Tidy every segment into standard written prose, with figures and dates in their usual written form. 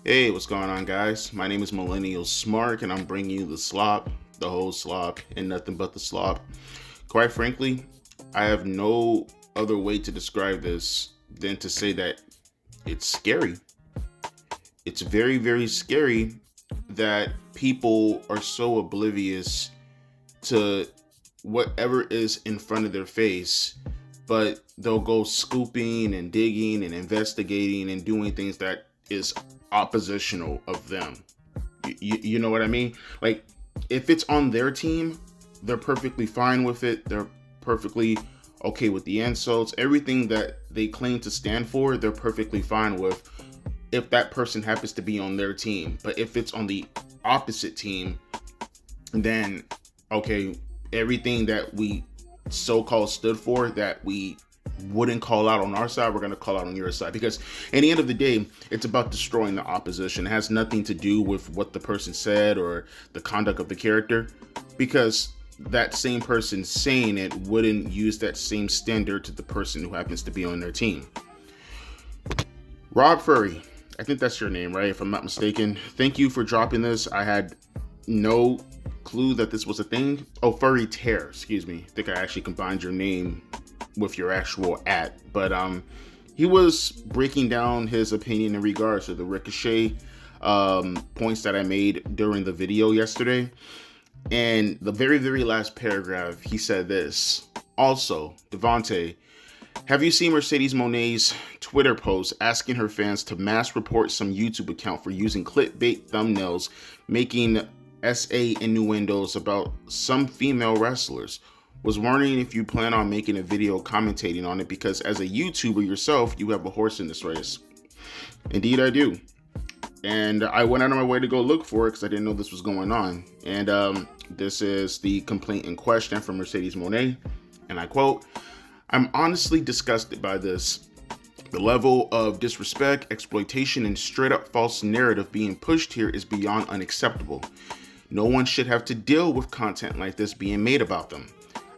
Hey, what's going on, guys? My name is Millennial Smart, and I'm bringing you the slop, the whole slop, and nothing but the slop. Quite frankly, I have no other way to describe this than to say that it's scary. It's very, very scary that people are so oblivious to whatever is in front of their face, but they'll go scooping and digging and investigating and doing things that is oppositional of them. You know what I mean? Like, if it's on their team, they're perfectly fine with it. They're perfectly okay with the insults. Everything that they claim to stand for, they're perfectly fine with if that person happens to be on their team. But if it's on the opposite team, then okay, everything that we so-called stood for, that we wouldn't call out on our side, we're going to call out on your side. Because at the end of the day, it's about destroying the opposition. It has nothing to do with what the person said or the conduct of the character, because that same person saying it wouldn't use that same standard to the person who happens to be on their team. Rob Furry, I think that's your name, right? If I'm not mistaken. Thank you for dropping this. I had no clue that this was a thing. Oh, Furry Tear, excuse me. I think I actually combined your name with your actual @ but he was breaking down his opinion in regards to the Ricochet points that I made during the video yesterday. And the very, very last paragraph, he said this: also, Devontae, have you seen Mercedes Moné's Twitter post asking her fans to mass report some YouTube account for using clickbait thumbnails, making SA innuendos about some female wrestlers? Was wondering if you plan on making a video commentating on it, because as a YouTuber yourself, you have a horse in this race. Indeed, I do. And I went out of my way to go look for it because I didn't know this was going on. And this is the complaint in question from Mercedes Moné. And I quote, "I'm honestly disgusted by this. The level of disrespect, exploitation, and straight up false narrative being pushed here is beyond unacceptable. No one should have to deal with content like this being made about them.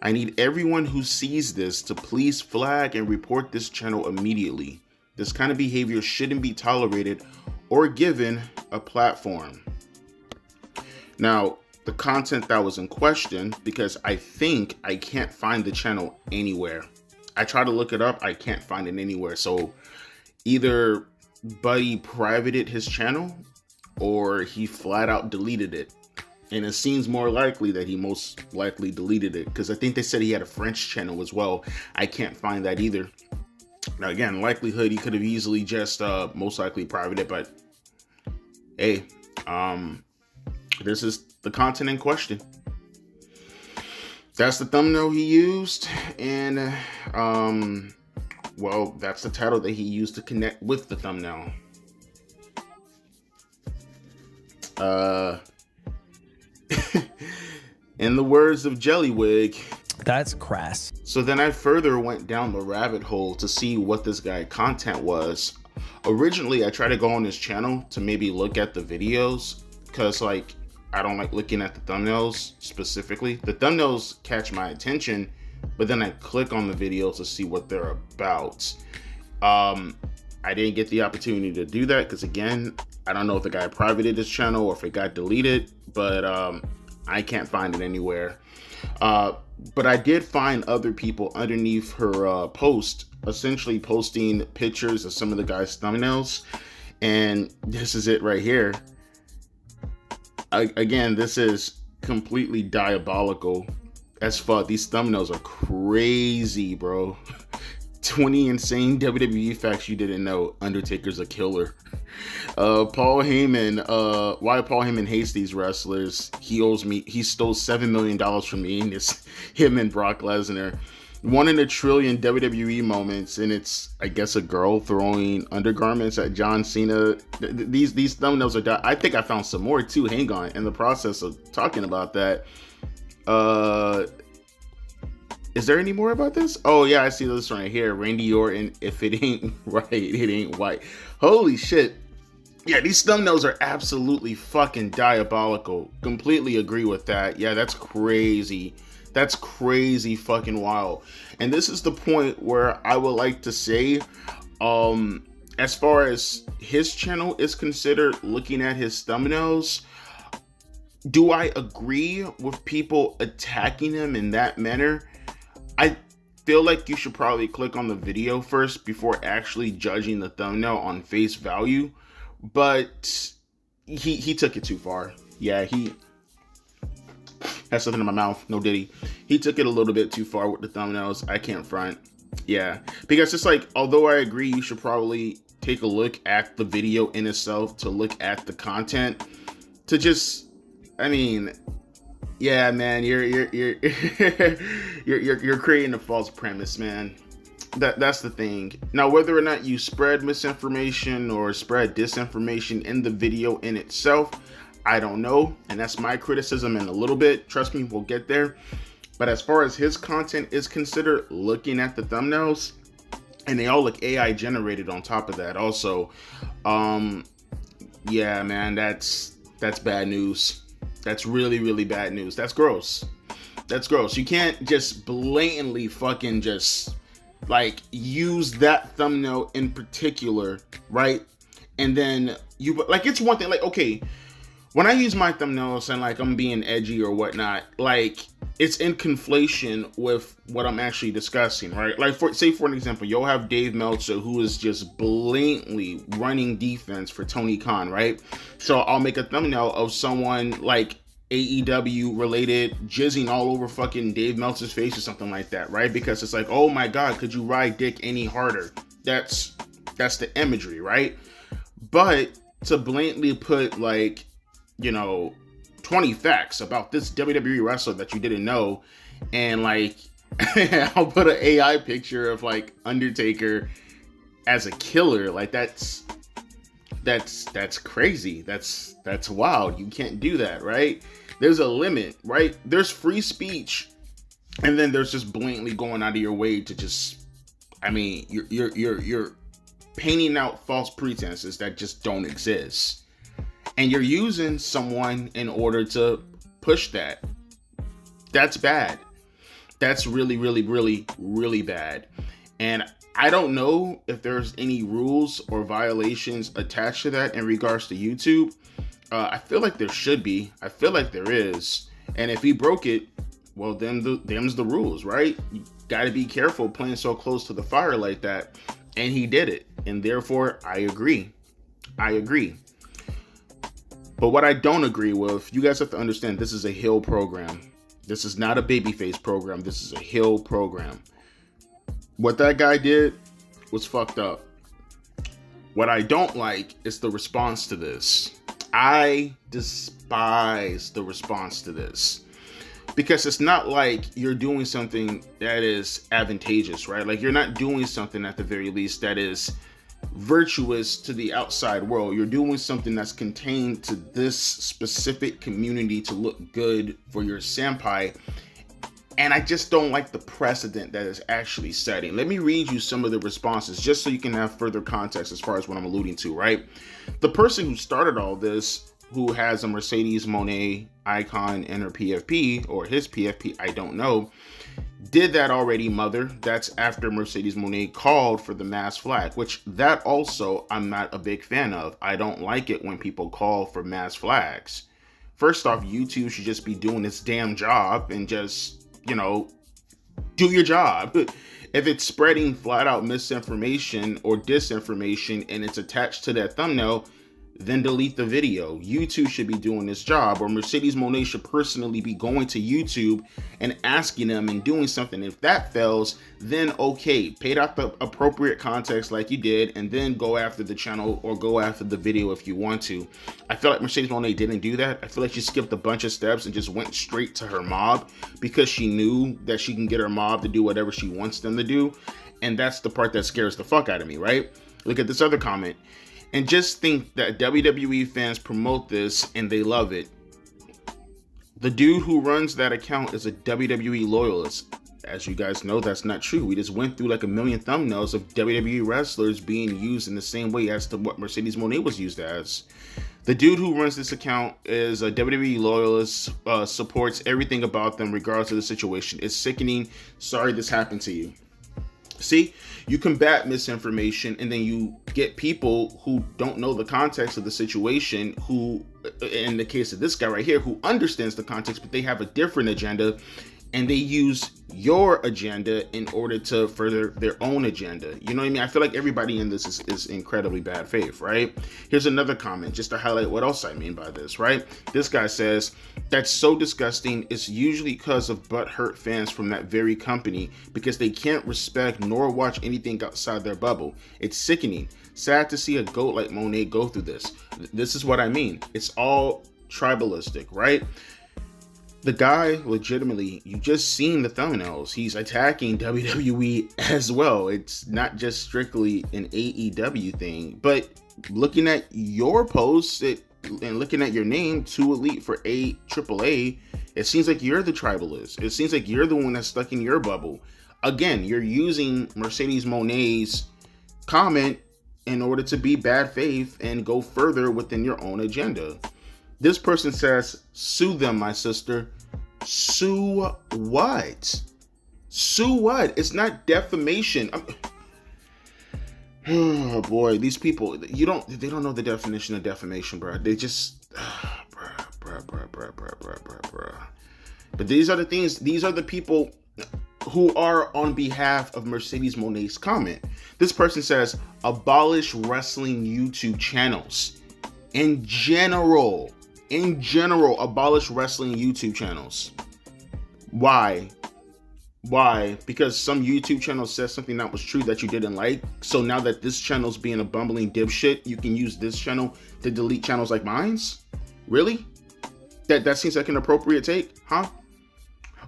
I need everyone who sees this to please flag and report this channel immediately. This kind of behavior shouldn't be tolerated or given a platform." Now, the content that was in question, because I think I can't find the channel anywhere. I try to look it up, I can't find it anywhere. So either Buddy privated his channel or he flat out deleted it. And it seems more likely that he most likely deleted it, because I think they said he had a French channel as well. I can't find that either. Now, again, likelihood he could have easily just most likely privated it, but hey, this is the content in question. That's the thumbnail he used, and well, that's the title that he used to connect with the thumbnail. In the words of Jellywig, that's crass. So then I further went down the rabbit hole to see what this guy's content was. Originally, I tried to go on his channel to maybe look at the videos, because like I don't like looking at the thumbnails specifically. The thumbnails catch my attention, but then I click on the video to see what they're about. I didn't get the opportunity to do that because, again, I don't know if the guy privated his channel or if it got deleted, but I can't find it anywhere. But I did find other people underneath her post, essentially posting pictures of some of the guy's thumbnails. And this is it right here. Again, this is completely diabolical as fuck. These thumbnails are crazy, bro. 20 insane WWE facts you didn't know. Undertaker's a killer. Paul Heyman, why Paul Heyman hates these wrestlers. He stole $7 million from me, and it's him and Brock Lesnar. 1 in a trillion WWE moments, and it's, I guess, a girl throwing undergarments at John Cena. These thumbnails are, I think I found some more too. Hang on. In the process of talking about that, Is there any more about this? Oh yeah, I see this right here. Randy Orton, if it ain't right, it ain't white. Holy shit. Yeah, these thumbnails are absolutely fucking diabolical. Completely agree with that. Yeah, that's crazy. That's crazy fucking wild. And this is the point where I would like to say, as far as his channel is considered, looking at his thumbnails, do I agree with people attacking him in that manner? I feel like you should probably click on the video first before actually judging the thumbnail on face value. But he took it too far. Yeah, he has something in my mouth. No diddy. He took it a little bit too far with the thumbnails. I can't front. Yeah, because it's like, although I agree, you should probably take a look at the video in itself to look at the content to just, I mean, yeah, man, you're creating a false premise, man. That's the thing. Now, whether or not you spread misinformation or spread disinformation in the video in itself, I don't know. And that's my criticism in a little bit. Trust me, we'll get there. But as far as his content is considered, looking at the thumbnails, and they all look AI generated on top of that also, yeah, man, that's bad news. That's really, really bad news. That's gross. That's gross. You can't just blatantly fucking just like use that thumbnail in particular, right? And then you, like, it's one thing, like, okay, when I use my thumbnails and like I'm being edgy or whatnot, like it's in conflation with what I'm actually discussing, right? Like, for an example, you'll have Dave Meltzer, who is just blatantly running defense for Tony Khan, right? So I'll make a thumbnail of someone like AEW related jizzing all over fucking Dave Meltzer's face or something like that, right? Because it's like, oh my god, could you ride dick any harder? That's the imagery, right? But to blatantly put, like, you know, 20 facts about this WWE wrestler that you didn't know, and like I'll put an AI picture of like Undertaker as a killer, like that's crazy. That's wild. You can't do that, right? There's a limit, right? There's free speech, and then there's just blatantly going out of your way to just, I mean, you're painting out false pretenses that just don't exist. And you're using someone in order to push that. That's bad. That's really, really, really, really bad. And I don't know if there's any rules or violations attached to that in regards to YouTube. I feel like there should be. I feel like there is. And if he broke it, well, them's the rules, right? You got to be careful playing so close to the fire like that. And he did it. And therefore, I agree. But what I don't agree with, you guys have to understand, this is a heel program. This is not a babyface program. This is a heel program. What that guy did was fucked up. What I don't like is the response to this. I despise the response to this. Because it's not like you're doing something that is advantageous, right? Like, you're not doing something at the very least that is virtuous to the outside world. You're doing something that's contained to this specific community to look good for your senpai. And I just don't like the precedent that is actually setting. Let me read you some of the responses just so you can have further context as far as what I'm alluding to, right? The person who started all this, who has a Mercedes Mone icon in her PFP, or his PFP, I don't know, did that already, mother. That's after Mercedes Mone called for the mass flag, which that also I'm not a big fan of. I don't like it when people call for mass flags. First off, YouTube should just be doing its damn job and just, you know, do your job. If it's spreading flat out misinformation or disinformation and it's attached to that thumbnail, then delete the video. YouTube should be doing this job, or Mercedes Mone should personally be going to YouTube and asking them and doing something. If that fails, then okay, paid out the appropriate context like you did, and then go after the channel or go after the video if you want to. I feel like Mercedes Mone didn't do that. I feel like she skipped a bunch of steps and just went straight to her mob because she knew that she can get her mob to do whatever she wants them to do. And that's the part that scares the fuck out of me, right? Look at this other comment. And just think that WWE fans promote this and they love it. The dude who runs that account is a WWE loyalist. as you guys know, that's not true. We just went through like a million thumbnails of WWE wrestlers being used in the same way as to what Mercedes Mone was used as. The dude who runs this account is a WWE loyalist, supports everything about them regardless of the situation. It's sickening. Sorry this happened to you. See, you combat misinformation, and then you get people who don't know the context of the situation, who, in the case of this guy right here, who understands the context, but they have a different agenda, and they use your agenda in order to further their own agenda. You know what I mean? I feel like everybody in this is incredibly bad faith, right? Here's another comment just to highlight what else I mean by this, right? This guy says, that's so disgusting. It's usually because of butthurt fans from that very company because they can't respect nor watch anything outside their bubble. It's sickening. Sad to see a goat like Mone go through this. This is what I mean. It's all tribalistic, right? The guy, legitimately, you just seen the thumbnails. He's attacking WWE as well. It's not just strictly an AEW thing. But looking at your posts and looking at your name, Too Elite for AAA, it seems like you're the tribalist. It seems like you're the one that's stuck in your bubble. Again, you're using Mercedes Mone's comment in order to be bad faith and go further within your own agenda. This person says, sue them, my sister. Sue what? Sue what? It's not defamation. Oh boy, these people, they don't know the definition of defamation, bro. They just, bruh. But these are the things, these are the people who are on behalf of Mercedes Mone's comment. This person says, abolish wrestling YouTube channels. In general, abolish wrestling YouTube channels. Why? Because some YouTube channel said something that was true that you didn't like. So now that this channel's being a bumbling dipshit, you can use this channel to delete channels like mine's? Really? That seems like an appropriate take, huh?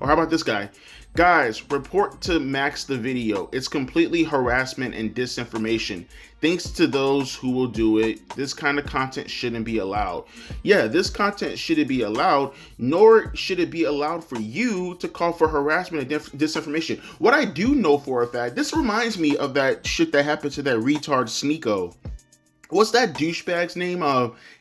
Or how about this guy? Guys, report to Max the video. It's completely harassment and disinformation. Thanks to those who will do it, this kind of content shouldn't be allowed. Yeah, this content shouldn't be allowed, nor should it be allowed for you to call for harassment and disinformation. What I do know for a fact, this reminds me of that shit that happened to that retard Sneeko. What's that douchebag's name?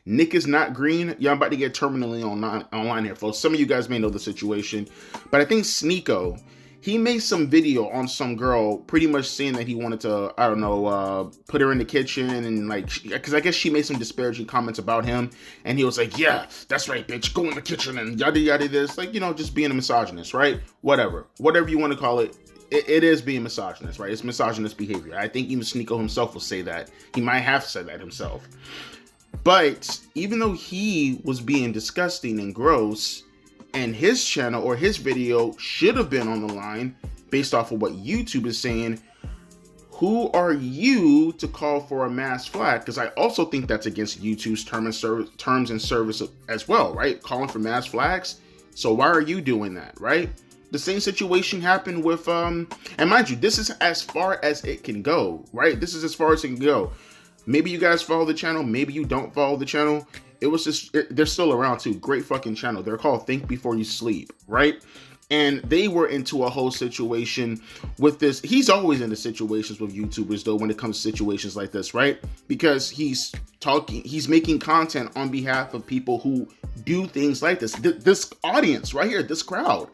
Nick is not green. Yeah, I'm about to get terminally online here, folks. Some of you guys may know the situation, but I think Sneeko, he made some video on some girl pretty much saying that he wanted to, I don't know, put her in the kitchen and like, because I guess she made some disparaging comments about him. And he was like, yeah, that's right, bitch, go in the kitchen and yada, yada, this. Like, you know, just being a misogynist, right? Whatever you want to call it. It is being misogynist, right? It's misogynist behavior. I think even Sneeko himself will say that. He might have said that himself. But even though he was being disgusting and gross, and his channel or his video should have been on the line based off of what YouTube is saying, who are you to call for a mass flag? Because I also think that's against YouTube's terms and service as well, right? Calling for mass flags. So why are you doing that, right? The same situation happened with, and mind you, this is as far as it can go, right? This is as far as it can go. Maybe you guys follow the channel. Maybe you don't follow the channel. It was just, they're still around too. Great fucking channel. They're called Think Before You Sleep, right? And they were into a whole situation with this. He's always into situations with YouTubers though, when it comes to situations like this, right? Because he's making content on behalf of people who do things like this. This audience right here, this crowd.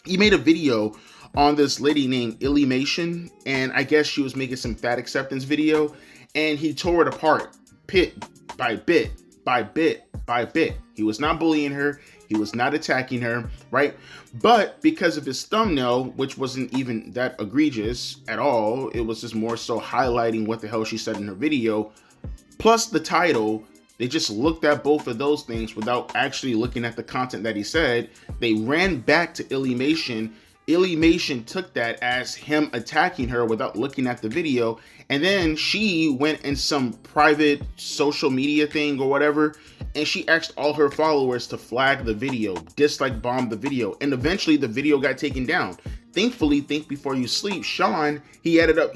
He made a video on this lady named Illymation, and I guess she was making some fat acceptance video, and he tore it apart, bit by bit, by bit by bit. He was not bullying her. He was not attacking her, right? But because of his thumbnail, which wasn't even that egregious at all, it was just more so highlighting what the hell she said in her video, plus the title, they just looked at both of those things without actually looking at the content that he said. They ran back to Illymation. Illymation took that as him attacking her without looking at the video. And then she went in some private social media thing or whatever, and she asked all her followers to flag the video, dislike bomb the video. And eventually the video got taken down. Thankfully, Think Before You Sleep, Sean, he ended up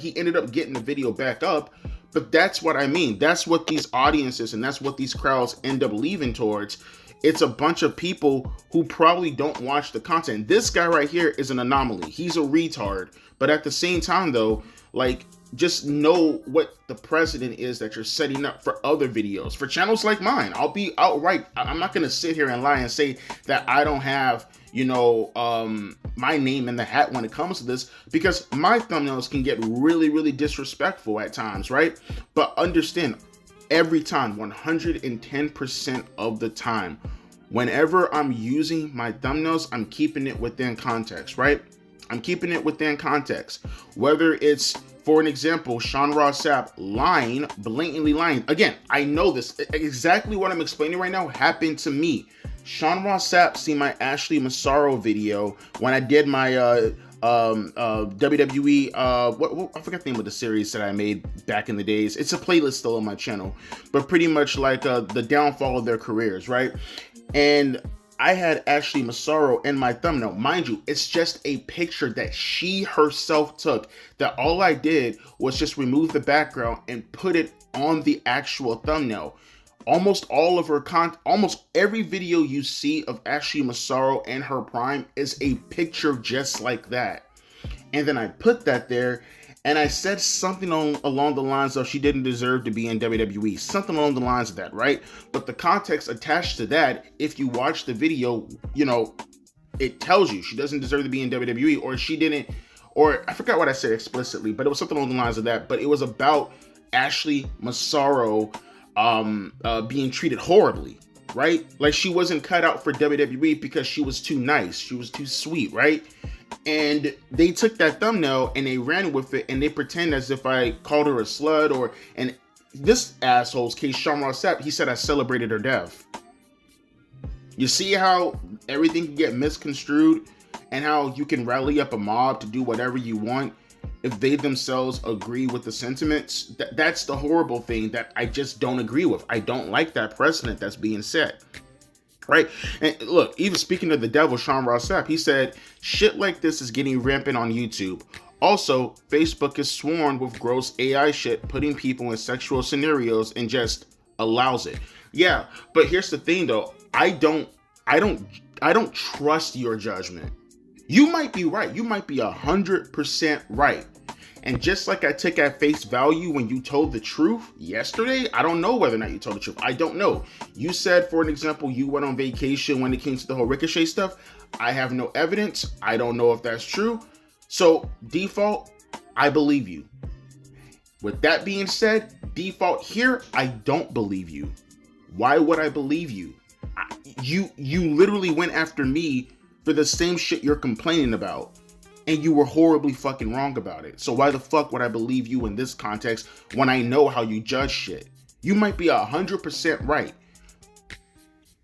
getting the video back up. But that's what I mean. That's what these audiences and that's what these crowds end up leaving towards. It's a bunch of people who probably don't watch the content. This guy right here is an anomaly. He's a retard. But at the same time, though, like, just know what the precedent is that you're setting up for other videos. For channels like mine, I'll be outright. I'm not going to sit here and lie and say that I don't have, my name in the hat when it comes to this, because my thumbnails can get really, really disrespectful at times, right? But understand, every time, 110% of the time, whenever I'm using my thumbnails, I'm keeping it within context, right? I'm keeping it within context. Whether it's, for an example, Ross Sapp lying, blatantly lying. Again, I know this. Exactly what I'm explaining right now happened to me. Ross Sapp seen my Ashley Massaro video when I did my WWE, I forgot the name of the series that I made back in the days. It's a playlist still on my channel, but pretty much like the downfall of their careers, right? And I had Ashley Massaro in my thumbnail. Mind you, it's just a picture that she herself took, that all I did was just remove the background and put it on the actual thumbnail. Almost all of her almost every video you see of Ashley Massaro and her prime is a picture just like that. And then I put that there, and I said something along the lines of she didn't deserve to be in WWE. Something along the lines of that, right? But the context attached to that, if you watch the video, it tells you she doesn't deserve to be in WWE, or she didn't, or I forgot what I said explicitly, but it was something along the lines of that. But it was about Ashley Massaro being treated horribly, right? Like she wasn't cut out for WWE because she was too nice, she was too sweet, right? And they took that thumbnail and they ran with it, and they pretend as if I called her a slut, and this asshole's case, Ross Sapp, he said I celebrated her death. You see how everything can get misconstrued, and how you can rally up a mob to do whatever you want if they themselves agree with the sentiments. That's the horrible thing that I just don't agree with. I don't like that precedent that's being set, right? And look, even speaking of the devil, Ross Sapp, he said, shit like this is getting rampant on YouTube. Also, Facebook is swarmed with gross AI shit, putting people in sexual scenarios, and just allows it. Yeah, but here's the thing though. I don't trust your judgment. You might be right. You might be 100% right. And just like I took at face value when you told the truth yesterday, I don't know whether or not you told the truth. I don't know. You said, for an example, you went on vacation when it came to the whole Ricochet stuff. I have no evidence. I don't know if that's true. So default, I believe you. With that being said, default here, I don't believe you. Why would I believe you? You literally went after me for the same shit you're complaining about, and you were horribly fucking wrong about it. So why the fuck would I believe you in this context when I know how you judge shit? You might be 100% right,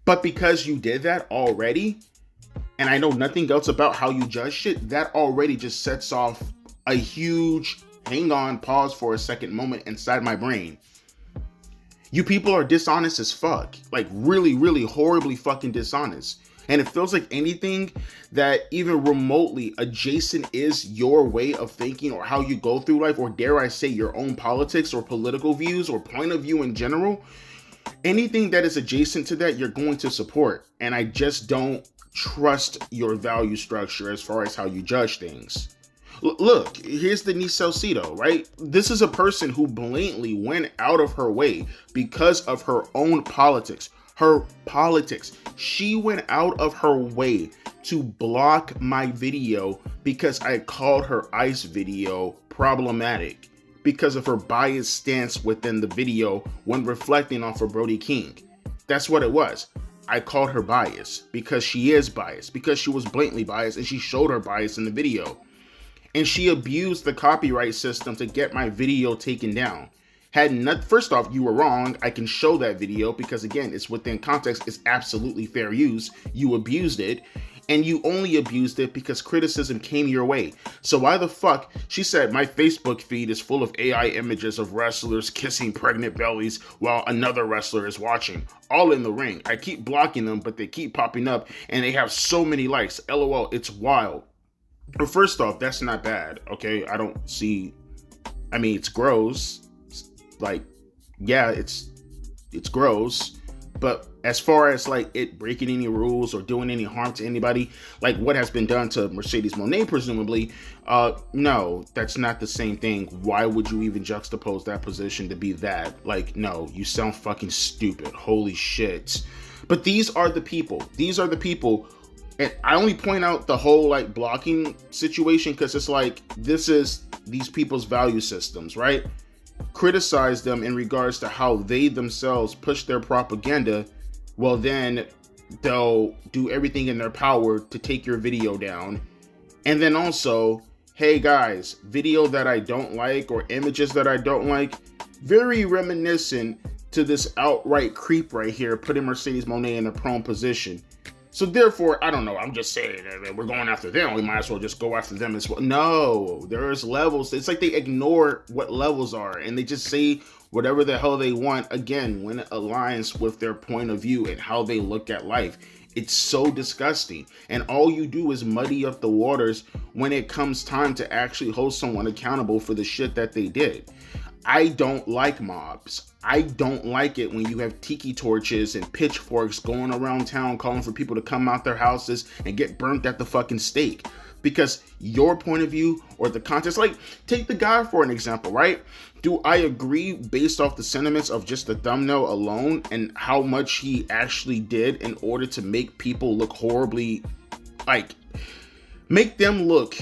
but because you did that already, and I know nothing else about how you judge shit, that already just sets off a huge hang on, pause for a second moment inside my brain. You people are dishonest as fuck. Like really, really horribly fucking dishonest. And it feels like anything that even remotely adjacent is your way of thinking or how you go through life, or dare I say your own politics or political views or point of view in general, anything that is adjacent to that, you're going to support. And I just don't trust your value structure as far as how you judge things. Look, here's Denise Salcedo, right? This is a person who blatantly went out of her way because of her own politics. Her politics. She went out of her way to block my video because I called her ICE video problematic because of her biased stance within the video when reflecting off of Brody King. That's what it was. I called her biased because she is biased, because she was blatantly biased, and she showed her bias in the video. And she abused the copyright system to get my video taken down. First off, you were wrong. I can show that video because, again, it's within context. It's absolutely fair use. You abused it, and you only abused it because criticism came your way. So why the fuck? She said my Facebook feed is full of AI images of wrestlers kissing pregnant bellies while another wrestler is watching, all in the ring. I keep blocking them, but they keep popping up, and they have so many likes. LOL, it's wild. But first off, that's not bad, okay? It's gross. Like, yeah, it's gross, But as far as like it breaking any rules or doing any harm to anybody, like what has been done to Mercedes Mone, presumably, no, that's not the same thing. Why would you even juxtapose that position to be that? Like, no, you sound fucking stupid. Holy shit. But these are the people. These are the people. And I only point out the whole like blocking situation because it's like, this is these people's value systems, right? Criticize them in regards to how they themselves push their propaganda, well then they'll do everything in their power to take your video down. And then also, hey guys, video that I don't like or images that I don't like, very reminiscent to this outright creep right here, putting Mercedes Mone in a prone position. So therefore, I don't know, I'm just saying that we're going after them. We might as well just go after them as well. No, there's levels. It's like they ignore what levels are and they just say whatever the hell they want, again, when it aligns with their point of view and how they look at life. It's so disgusting. And all you do is muddy up the waters when it comes time to actually hold someone accountable for the shit that they did. I don't like mobs. I don't like it when you have tiki torches and pitchforks going around town calling for people to come out their houses and get burnt at the fucking stake. Because your point of view or the context, like take the guy for an example, right? Do I agree based off the sentiments of just the thumbnail alone and how much he actually did in order to make people look horribly, like make them look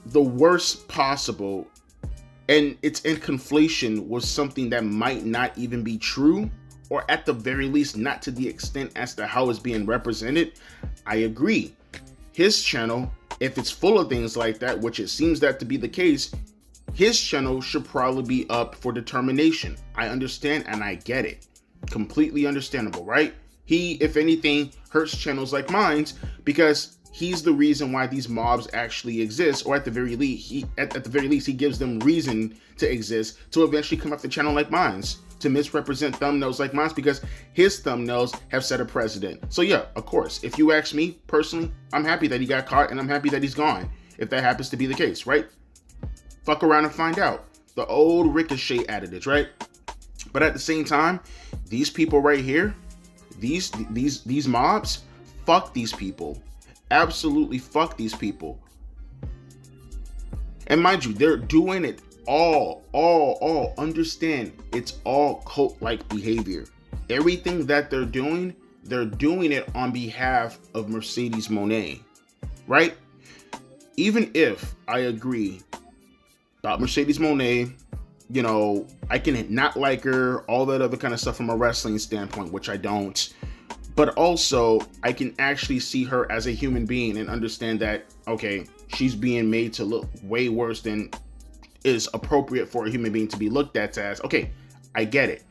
the worst possible? And it's in conflation with something that might not even be true, or at the very least, not to the extent as to how it's being represented. I agree. His channel, if it's full of things like that, which it seems that to be the case, his channel should probably be up for determination. I understand and I get it. Completely understandable, right? He, if anything, hurts channels like mine's because he's the reason why these mobs actually exist, or at the very least, he gives them reason to exist to eventually come up the channel like mine's, to misrepresent thumbnails like mine's because his thumbnails have set a precedent. So yeah, of course, if you ask me personally, I'm happy that he got caught and I'm happy that he's gone, if that happens to be the case, right? Fuck around and find out. The old Ricochet adage, right? But at the same time, these people right here, these mobs, fuck these people. Absolutely fuck these people. And mind you, they're doing it all. Understand, it's all cult-like behavior. Everything that they're doing it on behalf of Mercedes Mone, right? Even if I agree about Mercedes Mone, you know, I can not like her, all that other kind of stuff from a wrestling standpoint, which I don't. But also, I can actually see her as a human being and understand that, okay, she's being made to look way worse than is appropriate for a human being to be looked at as. Okay, I get it.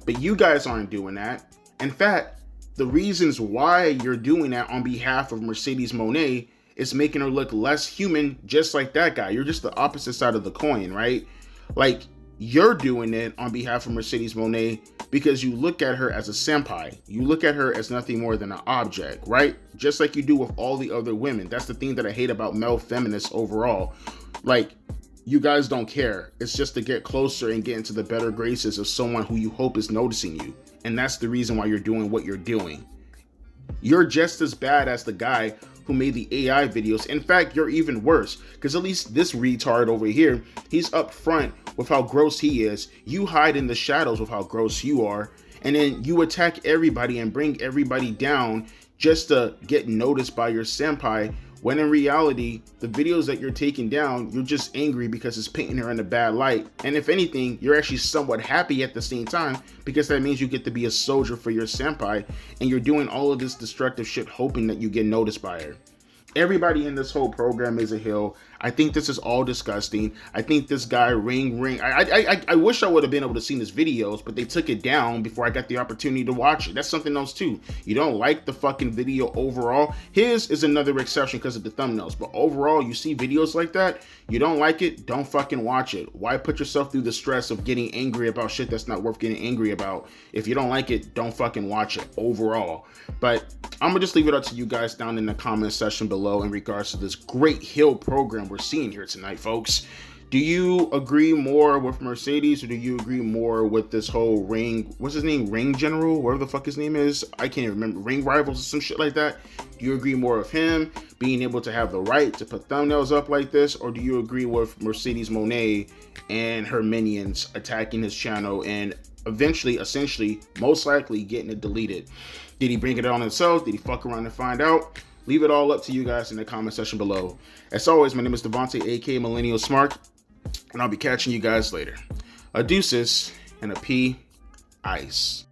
But you guys aren't doing that. In fact, the reasons why you're doing that on behalf of Mercedes Mone is making her look less human, just like that guy. You're just the opposite side of the coin, right? Like, you're doing it on behalf of Mercedes Mone because you look at her as a senpai. You look at her as nothing more than an object, right? Just like you do with all the other women. That's the thing that I hate about male feminists overall. Like, you guys don't care. It's just to get closer and get into the better graces of someone who you hope is noticing you. And that's the reason why you're doing what you're doing. You're just as bad as the guy who made the AI videos. In fact, you're even worse, because at least this retard over here, he's up front with how gross he is. You hide in the shadows with how gross you are, and then you attack everybody and bring everybody down just to get noticed by your senpai, when in reality, the videos that you're taking down, you're just angry because it's painting her in a bad light. And if anything, you're actually somewhat happy at the same time, because that means you get to be a soldier for your senpai, and you're doing all of this destructive shit hoping that you get noticed by her. Everybody in this whole program is a hill. I think this is all disgusting. I think this guy Ring. I wish I would have been able to see his videos, but they took it down before I got the opportunity to watch it. That's something else too. You don't like the fucking video overall. His is another exception because of the thumbnails, but overall, you see videos like that, you don't like it, don't fucking watch it. Why put yourself through the stress of getting angry about shit that's not worth getting angry about? If you don't like it, don't fucking watch it overall. But I'm gonna just leave it up to you guys down in the comment section below in regards to this great hill program we're seeing here tonight, folks. Do you agree more with Mercedes, or do you agree more with this whole Ring, what's his name, Ring General, whatever the fuck his name is, I can't remember, Ring Rivals or some shit like that? Do you agree more with him being able to have the right to put thumbnails up like this, or do you agree with Mercedes Mone and her minions attacking his channel and eventually, essentially, most likely getting it deleted? Did he bring it on himself? Did he fuck around and find out? Leave it all up to you guys in the comment section below. As always, my name is Devontae, aka Millennial Smart, and I'll be catching you guys later. A deuces and a P ice.